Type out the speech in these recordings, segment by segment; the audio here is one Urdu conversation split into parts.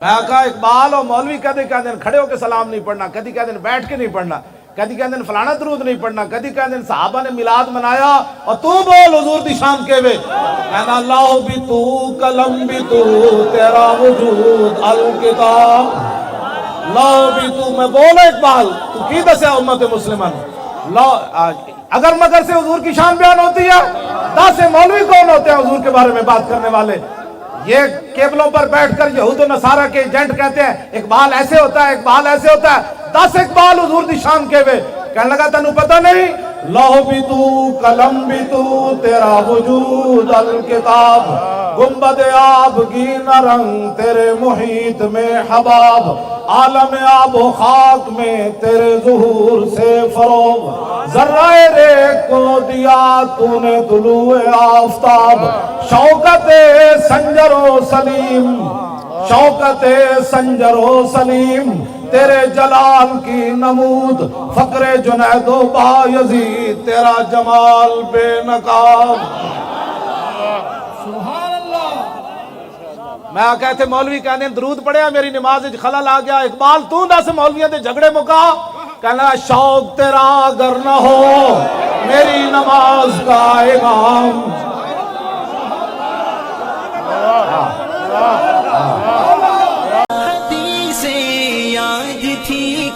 میں کہا اقبال اور مولوی کہتے کھڑے ہو کے سلام نہیں پڑھنا، کدی کہتے بیٹھ کے نہیں پڑھنا، کدی کہتے فلانا درود نہیں پڑھنا، کدی کہتے صحابہ نے میلاد منایا اور تو بول حضور دی شان کے وے کہنا اللہ بھی تو قلم بھی تو تیرا وجود الکتاب اللہ بھی تو میں بول اقبال تو کی دسیا امت مسلمان اگر مگر سے حضور کی شان بیان ہوتی ہے 10 مولوی کون ہوتے ہیں حضور کے بارے میں بات کرنے والے؟ یہ کیبلوں پر بیٹھ کر یہود و نصارہ کے ایجنٹ کہتے ہیں اقبال ایسے ہوتا ہے، اقبال ایسے ہوتا ہے، 10 اقبال حضور دی شان کے وے کہنے لگا تنو پتہ نہیں لوح بھی تو قلم بھی تو تیرا وجود الکتاب گنبد آبگینہ رنگ تیرے محیط میں حباب عالم آب و خاک میں تیرے ظہور سے فروغ ذرہ ریگ کو دیا تو نے طلوع آفتاب شوکت سنجر و سلیم شوکت سنجر و سلیم تیرے جلال کی نمود فقر جنید و بایزید تیرا جمال بے نقاب سبحان اللہ۔ میں کہتے مولوی کہنے درود پڑھیا میری نماز خلل آ گیا، اقبال تو 10 مولویوں دے جھگڑے مکا کہنا شوق تیرا اگر نہ ہو میری نماز کا امام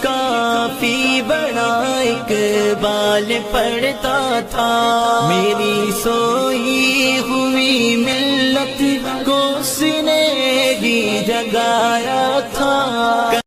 کافی بڑا اقبال پڑھتا تھا میری سوئی ہوئی ملت کو اس نے ہی جگایا تھا۔